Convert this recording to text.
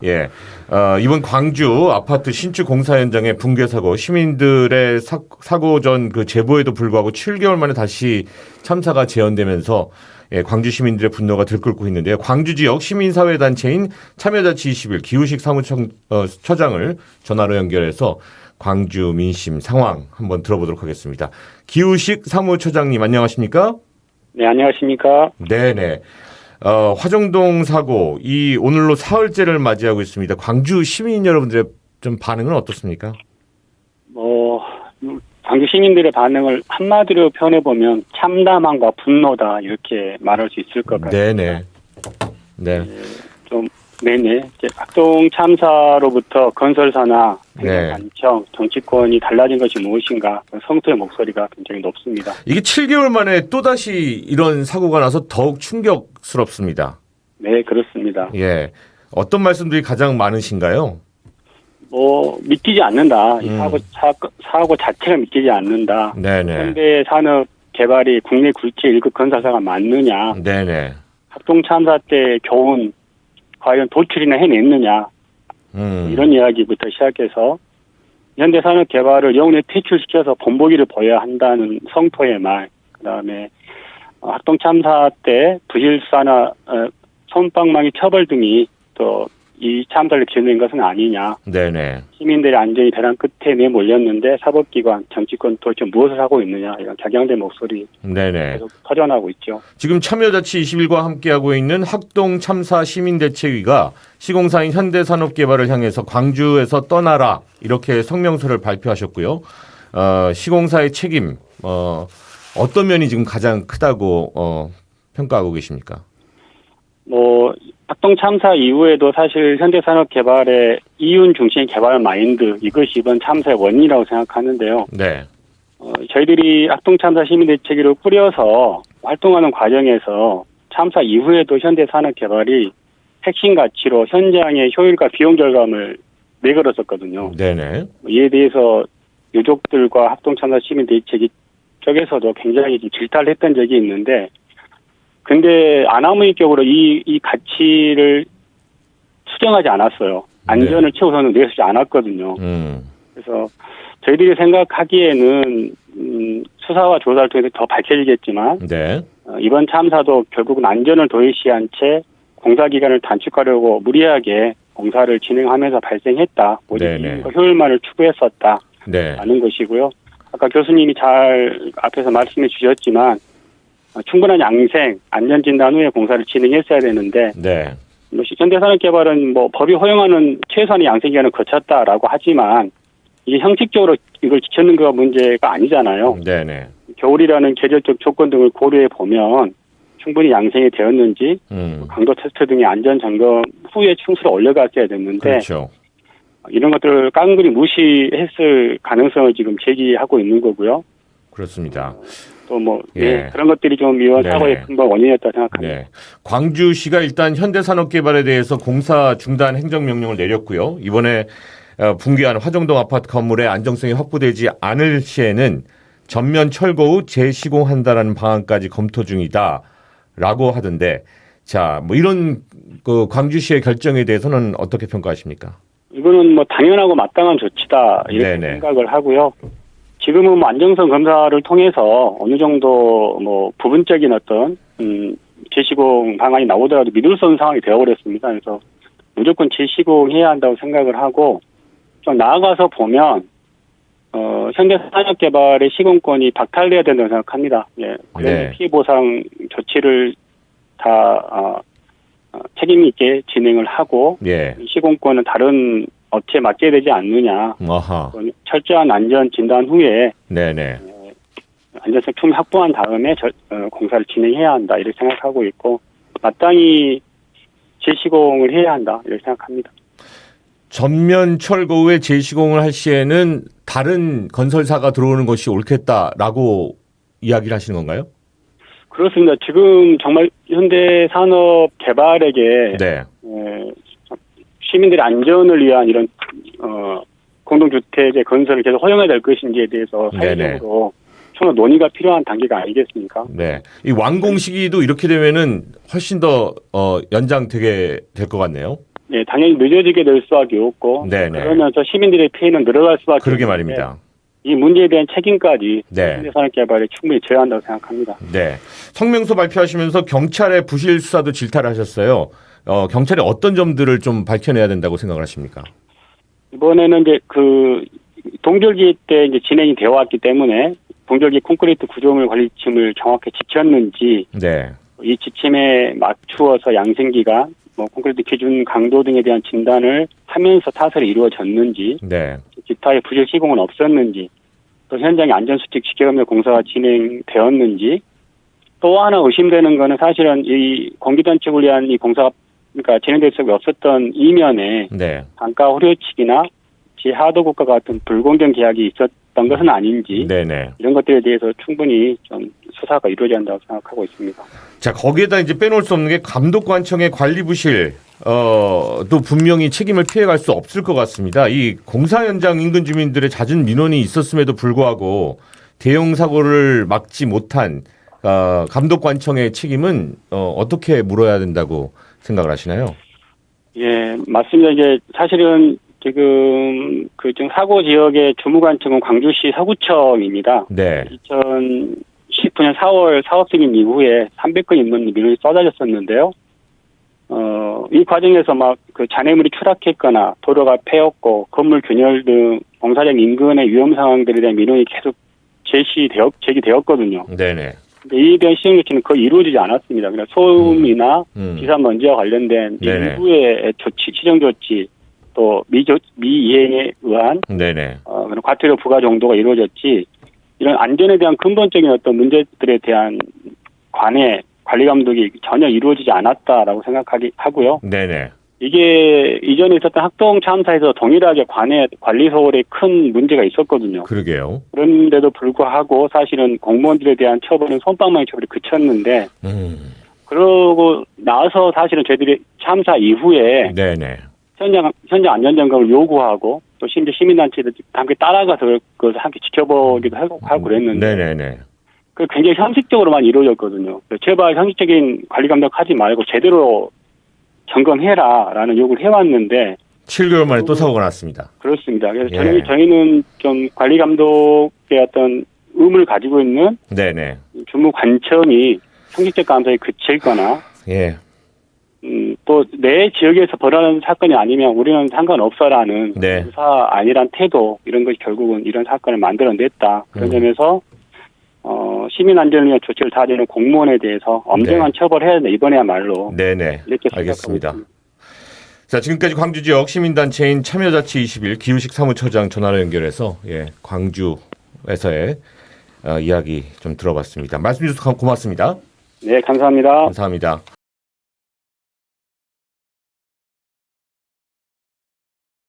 예, 이번 광주 아파트 신축 공사 현장의 붕괴 사고, 시민들의 사고 전 그 제보에도 불구하고 7개월 만에 다시 참사가 재현되면서 광주 시민들의 분노가 들끓고 있는데요. 광주 지역 시민사회 단체인 참여자치 21 기후식 사무처장을 전화로 연결해서 광주 민심 상황 한번 들어보도록 하겠습니다. 기후식 사무처장님 안녕하십니까? 네, 안녕하십니까? 네네. 화정동 사고, 오늘로 사흘째를 맞이하고 있습니다. 광주 시민 여러분들의 좀 반응은 어떻습니까? 광주 시민들의 반응을 한마디로 표현해보면 참담함과 분노다, 이렇게 말할 수 있을 것 같습니다. 네네. 네. 네네. 학동 참사로부터 건설사나 네. 행정관청, 정치권이 달라진 것이 무엇인가, 성토의 목소리가 굉장히 높습니다. 이게 7개월 만에 또다시 이런 사고가 나서 더욱 충격스럽습니다. 네, 그렇습니다. 예. 어떤 말씀들이 가장 많으신가요? 믿기지 않는다. 이 사고 자체가 믿기지 않는다. 네네. 현대 산업 개발이 국내 굴지의 1급 건설사가 맞느냐. 네네. 학동 참사 때 교훈 과연 도출이나 해냈느냐. 이런 이야기부터 시작해서 현대산업 개발을 영원히 퇴출시켜서 본보기를 보여야 한다는 성토의 말, 그다음에 학동 참사 때 부실사나 솜방망이 처벌 등이 또 이 참사를 기울인 것은 아니냐. 네네. 시민들의 안전이 벼랑 끝에 내몰렸는데 사법기관, 정치권 도대체 무엇을 하고 있느냐, 이런 격양된 목소리 네네. 계속 터져나오고 있죠. 지금 참여자치 21과 함께하고 있는 학동 참사 시민대책위가 시공사인 현대산업개발을 향해서 광주에서 떠나라 이렇게 성명서를 발표하셨고요. 시공사의 책임 어떤 면이 지금 가장 크다고 평가하고 계십니까? 학동 참사 이후에도 사실 현대산업개발의 이윤 중심 개발 마인드, 이것이 이번 참사의 원인이라고 생각하는데요. 네. 저희들이 학동 참사 시민대책위를 꾸려서 활동하는 과정에서 참사 이후에도 현대산업개발이 핵심 가치로 현장의 효율과 비용 절감을 내걸었었거든요. 네네. 이에 대해서 유족들과 학동 참사 시민대책위 쪽에서도 굉장히 질타를 했던 적이 있는데, 근데 아나무인격으로 이 가치를 수정하지 않았어요. 안전을 최우선으로 내세우지 않았거든요. 그래서 저희들이 생각하기에는 수사와 조사를 통해서 더 밝혀지겠지만, 네. 이번 참사도 결국은 안전을 도외시한 채 공사기간을 단축하려고 무리하게 공사를 진행하면서 발생했다. 오직 효율만을 추구했었다. 네. 라는 것이고요. 아까 교수님이 잘 앞에서 말씀해 주셨지만, 충분한 양생, 안전진단 후에 공사를 진행했어야 되는데, 네. 현대산업개발은 법이 허용하는 최소한의 양생기간을 거쳤다라고 하지만, 이게 형식적으로 이걸 지켰는 거 문제가 아니잖아요. 네네. 겨울이라는 계절적 조건 등을 고려해 보면 충분히 양생이 되었는지, 강도 테스트 등의 안전 점검 후에 충수를 올려갔어야 됐는데, 그렇죠. 이런 것들을 깡그리 무시했을 가능성을 지금 제기하고 있는 거고요. 그렇습니다. 또 그런 것들이 좀 이번 사고의 큰 원인이었다고 생각합니다. 네. 광주시가 일단 현대산업개발에 대해서 공사 중단 행정명령을 내렸고요. 이번에 붕괴한 화정동 아파트 건물의 안정성이 확보되지 않을 시에는 전면 철거 후 재시공한다라는 방안까지 검토 중이다라고 하던데, 자, 이런 광주시의 결정에 대해서는 어떻게 평가하십니까? 이거는 당연하고 마땅한 조치다 이렇게 생각을 하고요. 지금은 안정성 검사를 통해서 어느 정도 부분적인 어떤 재시공 방안이 나오더라도 믿을 수 없는 상황이 되어버렸습니다. 그래서 무조건 재시공해야 한다고 생각을 하고, 좀 나아가서 보면 현대산업개발의 시공권이 박탈돼야 된다고 생각합니다. 피해 보상 조치를 다 책임 있게 진행을 하고, 시공권은 다른 업체에 맡겨야 되지 않느냐. 철저한 안전 진단 후에 안전성 충분히 확보한 다음에 공사를 진행해야 한다 이렇게 생각하고 있고, 마땅히 재시공을 해야 한다 이렇게 생각합니다. 전면 철거 후에 재시공을 할 시에는 다른 건설사가 들어오는 것이 옳겠다라고 이야기를 하시는 건가요? 그렇습니다. 지금 정말 현대산업개발에게 시민들의 안전을 위한 이런 공동주택의 건설을 계속 허용해야 될 것인지에 대해서 사회적으로 좀 논의가 필요한 단계가 아니겠습니까? 네. 이 완공 시기도 이렇게 되면은 훨씬 더 연장되게 될 것 같네요. 예, 당연히 늦어지게 될 수밖에 없고 네네. 그러면서 시민들의 피해는 늘어갈 수밖에 그러게 없는데 말입니다. 이 문제에 대한 책임까지 네. 산업개발에 충분히 져야 한다고 생각합니다. 네. 성명서 발표하시면서 경찰의 부실 수사도 질타를 하셨어요. 경찰이 어떤 점들을 좀 밝혀내야 된다고 생각을 하십니까? 이번에는 이제 그 동절기 때 이제 진행이 되어 왔기 때문에 동절기 콘크리트 구조물 관리침을 정확히 지켰는지 네. 이 지침에 맞추어서 양생기가 뭐 콘크리트 기준 강도 등에 대한 진단을 하면서 타설이 이루어졌는지 네. 기타의 부실 시공은 없었는지 또 현장의 안전수칙 지켜가며 공사가 진행되었는지 또 하나 의심되는 거는 사실은 이 공기단축을 위한 이 공사가 그러니까 진행될 수 없었던 이면에 네. 단가 후려치기나 지하도급과 같은 불공정 계약이 있었던 것은 아닌지 네네. 이런 것들에 대해서 충분히 좀 수사가 이루어져야 한다고 생각하고 있습니다. 자, 거기에다 이제 빼놓을 수 없는 게 감독관청의 관리 부실, 또 분명히 책임을 피해갈 수 없을 것 같습니다. 이 공사 현장 인근 주민들의 잦은 민원이 있었음에도 불구하고 대형 사고를 막지 못한 감독관청의 책임은 어떻게 물어야 된다고 생각을 하시나요? 예, 맞습니다. 이제 사실은 지금 그 지금 사고 지역의 주무관청은 광주시 서구청입니다. 네. 2019년 4월 사업 승인 이후에 300건 인문 민원이 쏟아졌었는데요. 이 과정에서 막 그 잔해물이 추락했거나 도로가 패였고 건물 균열 등 공사장 인근의 위험 상황들에 대한 민원이 계속 제기되었거든요. 네네. 근데 이에 대한 시정 조치는 거의 이루어지지 않았습니다. 그러니까 소음이나 기사먼지와 관련된 일부의 조치, 시정 조치, 또 미이행에 의한 네네. 그런 과태료 부과 정도가 이루어졌지 이런 안전에 대한 근본적인 어떤 문제들에 대한 관리 감독이 전혀 이루어지지 않았다라고 하고요. 네네. 이게 이전에 있었던 학동 참사에서 동일하게 관리 소홀에 큰 문제가 있었거든요. 그러게요. 그런데도 불구하고 사실은 공무원들에 대한 처벌은 솜방망이 처벌이 그쳤는데 그러고 나서 사실은 저희들이 참사 이후에 네네. 현장 안전점검을 요구하고 또 심지어 시민단체들 함께 따라가서 그것을 함께 지켜보기도 하고 그랬는데 네네네. 그 굉장히 형식적으로만 이루어졌거든요. 제발 형식적인 관리 감독하지 말고 제대로 점검해라라는 요구를 해왔는데 7개월 만에 또 사고가 났습니다. 그렇습니다. 그래서 저희는 좀 관리 감독의 어떤 의무를 가지고 있는 네네. 주무관청이 형식적 감독에 그치거나 예. 또 내 지역에서 벌어지는 사건이 아니면 우리는 상관없어라는 네. 수사 아니란 태도 이런 것이 결국은 이런 사건을 만들어냈다. 그런 점에서 시민 안전을 위한 조치를 다하는 공무원에 대해서 엄정한 처벌해야 된다. 이번에야말로. 네네. 이렇게 알겠습니다. 자, 지금까지 광주 지역 시민단체인 참여자치 21 기우식 사무처장 전화로 연결해서 광주에서의 이야기 좀 들어봤습니다. 말씀 주셔서 고맙습니다. 네, 감사합니다. 감사합니다.